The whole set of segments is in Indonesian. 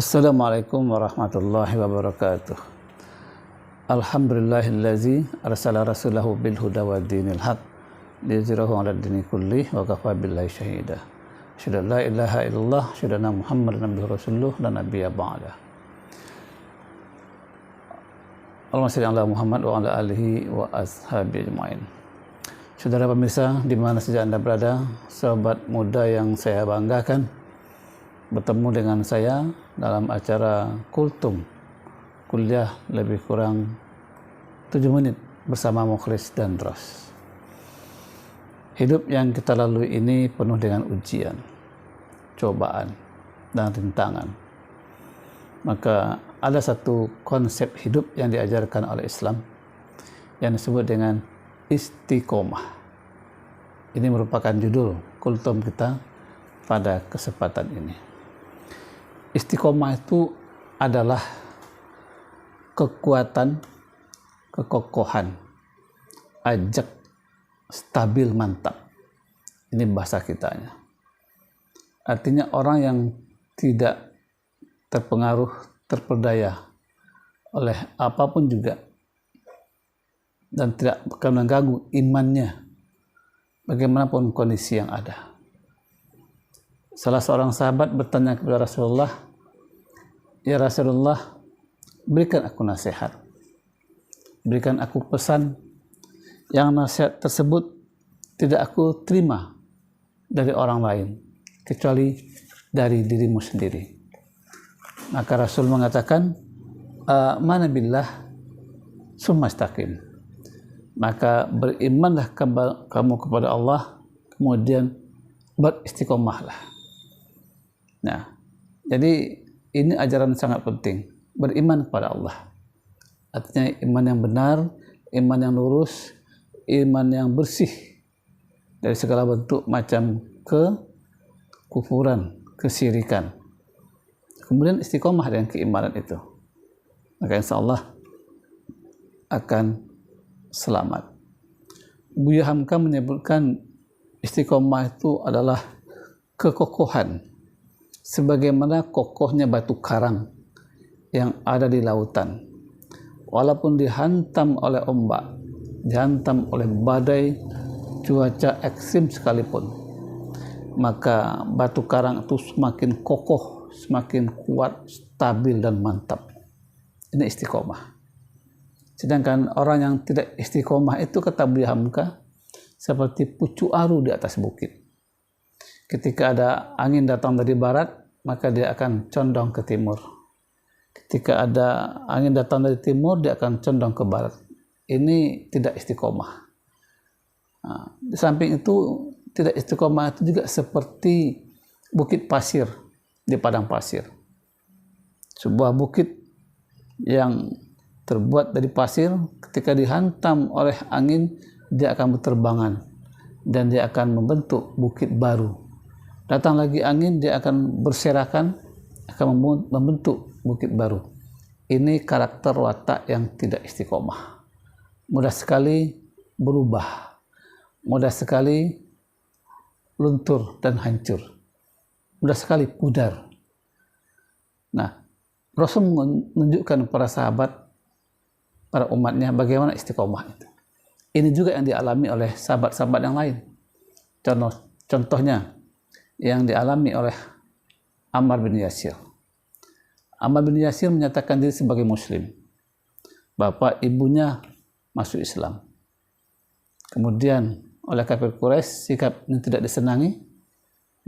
Assalamualaikum warahmatullahi wabarakatuh. Alhamdulillahillazi arsala rasulahu bil huda wa dinil haq liyuzhirahu 'ala dini kulli wa kafa billahi syahida. Asyhadu an la ilaha illallah, asyhadu anna Muhammadan abduhu rasuluh la nabiyya ba'da. Allahumma shalli ala Muhammad wa ala alihi wa ashabihi ajmain. Saudara pemirsa di mana saja Anda berada, sahabat muda yang saya banggakan, bertemu dengan saya dalam acara Kultum, kuliah lebih kurang 7 menit bersama Mukhlis dan Dros. Hidup yang kita lalui ini penuh dengan ujian, cobaan, dan rintangan. Maka ada satu konsep hidup yang diajarkan oleh Islam yang disebut dengan istiqomah. Ini merupakan judul Kultum kita pada kesempatan ini. Istiqomah itu adalah kekuatan, kekokohan, ajak, stabil, mantap. Ini bahasa kitanya. Artinya orang yang tidak terpengaruh, terperdaya oleh apapun juga dan tidak akan mengganggu imannya bagaimanapun kondisi yang ada. Salah seorang sahabat bertanya kepada Rasulullah, "Ya Rasulullah, berikan aku nasihat, berikan aku pesan yang nasihat tersebut tidak aku terima dari orang lain kecuali dari dirimu sendiri." Maka Rasul mengatakan, "Amana billah summa istaqim." Maka berimanlah kamu kepada Allah, kemudian beristiqomahlah. Nah, jadi ini ajaran sangat penting, beriman kepada Allah. Artinya iman yang benar, iman yang lurus, iman yang bersih dari segala bentuk macam kekufuran, kesyirikan. Kemudian istiqomah dengan keimanan itu. Maka insya Allah akan selamat. Buya Hamka menyebutkan istiqomah itu adalah kekokohan, sebagaimana kokohnya batu karang yang ada di lautan. Walaupun dihantam oleh ombak, dihantam oleh badai, cuaca ekstrim sekalipun, maka batu karang itu semakin kokoh, semakin kuat, stabil, dan mantap. Ini istiqomah. Sedangkan orang yang tidak istiqomah itu, kata Buya Hamka, seperti pucuk aru di atas bukit. Ketika ada angin datang dari barat, maka dia akan condong ke timur. Ketika ada angin datang dari timur, dia akan condong ke barat. Ini tidak istiqomah. Nah, di samping itu, tidak istiqomah itu juga seperti bukit pasir di padang pasir. Sebuah bukit yang terbuat dari pasir, ketika dihantam oleh angin, dia akan berterbangan dan dia akan membentuk bukit baru. Datang lagi angin, dia akan berserakan, akan membentuk bukit baru. Ini karakter watak yang tidak istiqomah. Mudah sekali berubah, mudah sekali luntur dan hancur, mudah sekali pudar. Nah, Rasul menunjukkan para sahabat, para umatnya, bagaimana istiqomah itu. Ini juga yang dialami oleh sahabat-sahabat yang lain. Contohnya yang dialami oleh Ammar bin Yasir. Ammar bin Yasir menyatakan diri sebagai muslim. Bapak ibunya masuk Islam. Kemudian oleh kafir Quraisy, sikap ini tidak disenangi,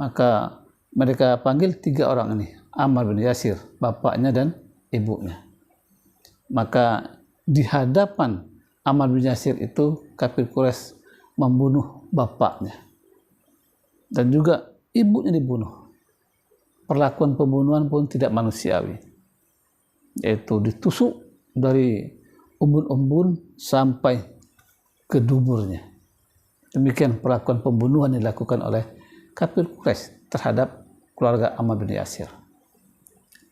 maka mereka panggil 3 orang ini, Ammar bin Yasir, bapaknya dan ibunya. Maka di hadapan Ammar bin Yasir itu, kafir Quraisy membunuh bapaknya dan juga ibunya dibunuh. Perlakuan pembunuhan pun tidak manusiawi, yaitu ditusuk dari umbun-umbun sampai ke duburnya. Demikian perlakuan pembunuhan yang dilakukan oleh kafir Quraisy terhadap keluarga Ammar bin Yasir.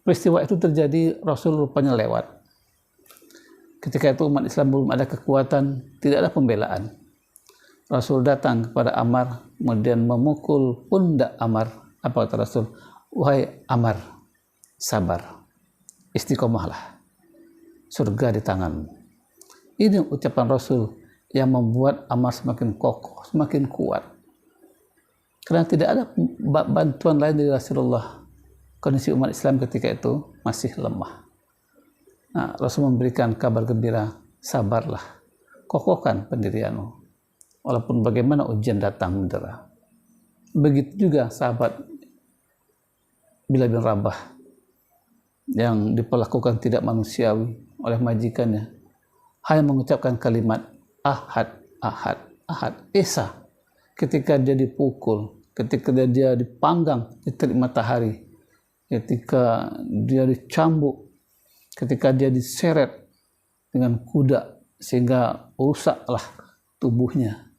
Peristiwa itu terjadi, Rasul rupanya lewat. Ketika itu umat Islam belum ada kekuatan, tidak ada pembelaan. Rasul datang kepada Ammar, kemudian memukul pundak Ammar. Apa kata Rasul? "Wahai Ammar, sabar, istiqomahlah, surga di tanganmu. Ini ucapan Rasul yang membuat Ammar semakin kokoh, semakin kuat. Karena tidak ada bantuan lain dari Rasulullah. Kondisi umat Islam ketika itu masih lemah. Nah, Rasul memberikan kabar gembira, sabarlah, kokohkan pendirianmu, walaupun bagaimana ujian datang mendera. Begitu juga sahabat Bilal bin Rabah yang diperlakukan tidak manusiawi oleh majikannya, hanya mengucapkan kalimat ahad, ahad, ahad, Esa. Ketika dia dipukul, ketika dia dipanggang di terik matahari, ketika dia dicambuk, ketika dia diseret dengan kuda sehingga rusaklah tubuhnya,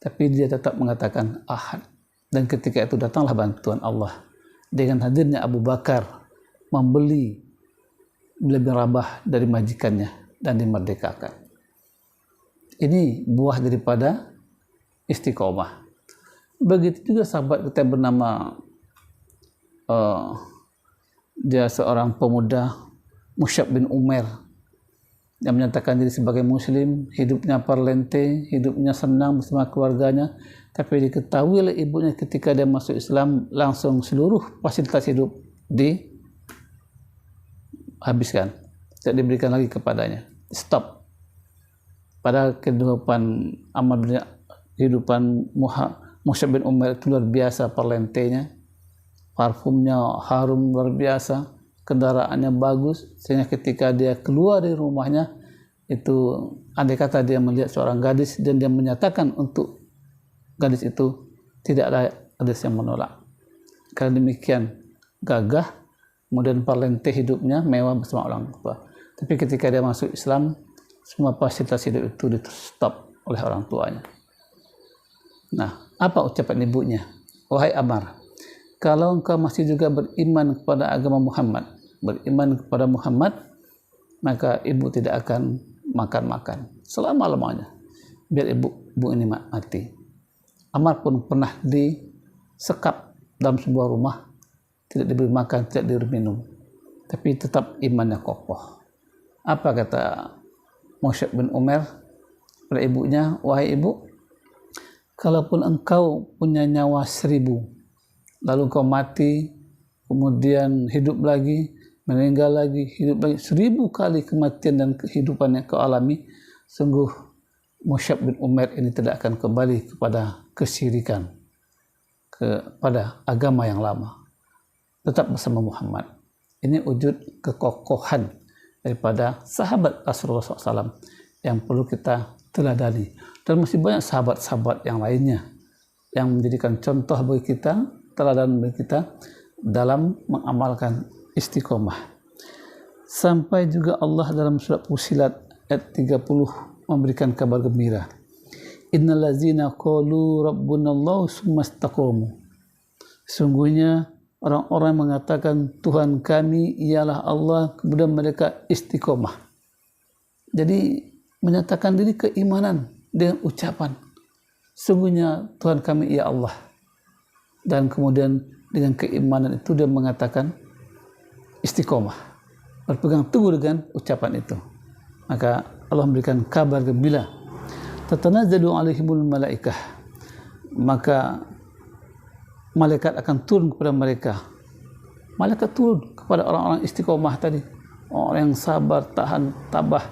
tapi dia tetap mengatakan ahad. Dan ketika itu datanglah bantuan Allah dengan hadirnya Abu Bakar membeli Bilal bin Rabah dari majikannya dan dimerdekakan. Ini buah daripada istiqomah. Begitu juga sahabat kita bernama dia seorang pemuda, Mus'ab bin Umair, yang menyatakan diri sebagai muslim, hidupnya parlente, hidupnya senang bersama keluarganya, tapi diketahui oleh ibunya ketika dia masuk Islam, langsung seluruh fasilitas hidup dihabiskan, tidak diberikan lagi kepadanya, stop. Pada kehidupan Mus'ab bin Umair itu luar biasa parlentenya, parfumnya harum luar biasa, kendaraannya bagus, sehingga ketika dia keluar dari rumahnya itu, andai kata dia melihat seorang gadis dan dia menyatakan untuk gadis itu, tidak ada gadis yang menolak. Karena demikian gagah, kemudian parlente hidupnya, mewah bersama orang tua. Tapi ketika dia masuk Islam, semua fasilitas hidup itu di stop oleh orang tuanya. Nah, apa ucapan ibunya? Wahai Ammar, kalau engkau masih juga beriman kepada agama Muhammad, beriman kepada Muhammad, maka ibu tidak akan makan-makan selama-lamanya, biar ibu ini mati. Ammar pun pernah disekap dalam sebuah rumah, tidak diberi makan, tidak diberi minum, tapi tetap imannya kokoh. Apa kata Mus'ab bin Umair pada ibunya? Wahai ibu, kalaupun engkau punya nyawa 1000, lalu engkau mati, kemudian hidup lagi, meninggal lagi, hidup lagi, 1000 kali kematian dan kehidupan yang kau alami, sungguh Mus'ab bin Umair ini tidak akan kembali kepada kesyirikan, kepada agama yang lama, tetap bersama Muhammad. Ini wujud kekokohan daripada sahabat Rasulullah SAW yang perlu kita teladani. Dan masih banyak sahabat-sahabat yang lainnya yang menjadikan contoh bagi kita, teladan bagi kita dalam mengamalkan istiqomah. Sampai juga Allah dalam surat Fussilat ayat 30 memberikan kabar gembira. Innal ladzina qalu rabbunallahu tsumma istaqamu. Sungguhnya orang-orang mengatakan Tuhan kami ialah Allah, kemudian mereka istiqomah. Jadi menyatakan diri keimanan dengan ucapan, sungguhnya Tuhan kami ia Allah, dan kemudian dengan keimanan itu dia mengatakan istiqomah, berpegang teguh dengan ucapan itu. Maka Allah memberikan kabar gembira, tatanazzalu alaihimul malaikah, maka malaikat akan turun kepada mereka. Malaikat turun kepada orang-orang istiqomah tadi, orang yang sabar, tahan, tabah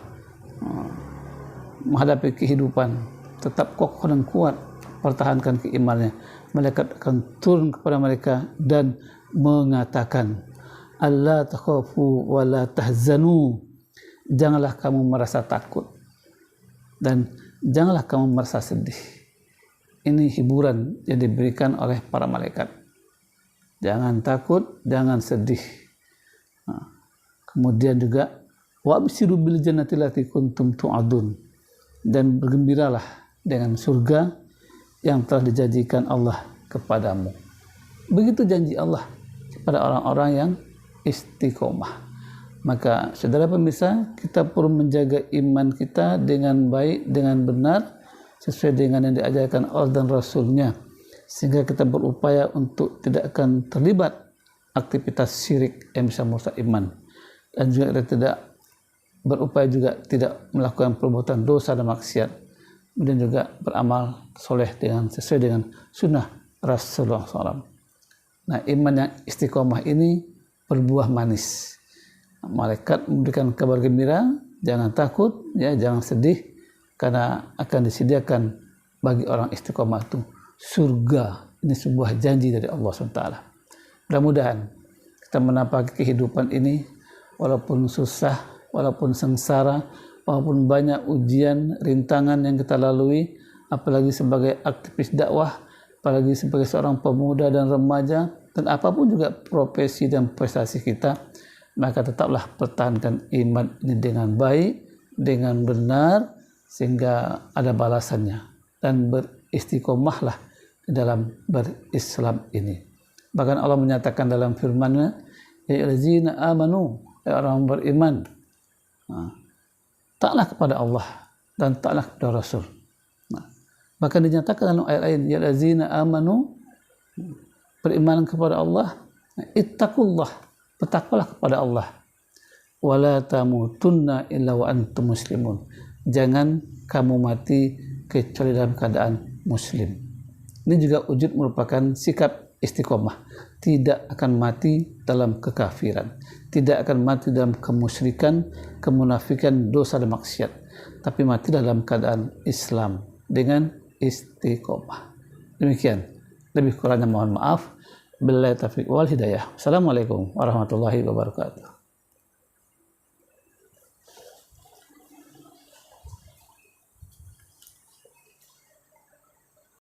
menghadapi kehidupan, tetap kokoh dan kuat pertahankan keimanannya. Malaikat akan turun kepada mereka dan mengatakan, alla takhafu wa la tahzanu, janganlah kamu merasa takut dan janganlah kamu merasa sedih. Ini hiburan yang diberikan oleh para malaikat. Jangan takut, jangan sedih. Kemudian juga wabshiru bil jannati allati kuntum tu'adun, dan bergembiralah dengan surga yang telah dijanjikan Allah kepadamu. Begitu janji Allah kepada orang-orang yang istiqomah. Maka saudara pemirsa, kita perlu menjaga iman kita dengan baik, dengan benar, sesuai dengan yang diajarkan Allah dan Rasulnya, sehingga kita berupaya untuk tidak akan terlibat aktivitas syirik yang bisa merusak iman, dan juga kita tidak berupaya juga tidak melakukan perbuatan dosa dan maksiat, kemudian juga beramal soleh dengan sesuai dengan sunnah Rasulullah SAW. Nah, iman yang istiqomah ini berbuah manis. Malaikat memberikan kabar gembira, jangan takut, ya, jangan sedih, karena akan disediakan bagi orang istiqomah itu surga. Ini sebuah janji dari Allah SWT. Mudah-mudahan kita menapaki kehidupan ini, walaupun susah, walaupun sengsara, walaupun banyak ujian, rintangan yang kita lalui, apalagi sebagai aktivis dakwah, apalagi sebagai seorang pemuda dan remaja, dan apapun juga profesi dan prestasi kita, maka tetaplah pertahankan iman ini dengan baik, dengan benar, sehingga ada balasannya, dan beristiqomahlah di dalam berislam ini. Bahkan Allah menyatakan dalam firman-Nya, ya allazina amanu, ya orang beriman, taatlah kepada Allah dan taatlah kepada Rasul. Bahkan dinyatakan dalam ayat lain, ya allazina amanu, beriman kepada Allah, ittaqullah, bertakwalah kepada Allah, wala tamutunna illa wa antum muslimun, jangan kamu mati kecuali dalam keadaan muslim. Ini juga wujud merupakan sikap istiqomah, tidak akan mati dalam kekafiran, tidak akan mati dalam kemusyrikan, kemunafikan, dosa dan maksiat, tapi mati dalam keadaan Islam dengan istiqomah. Demikian, lebih kurangnya mohon maaf. Billahi taufiq wal hidayah. Assalamualaikum warahmatullahi wabarakatuh.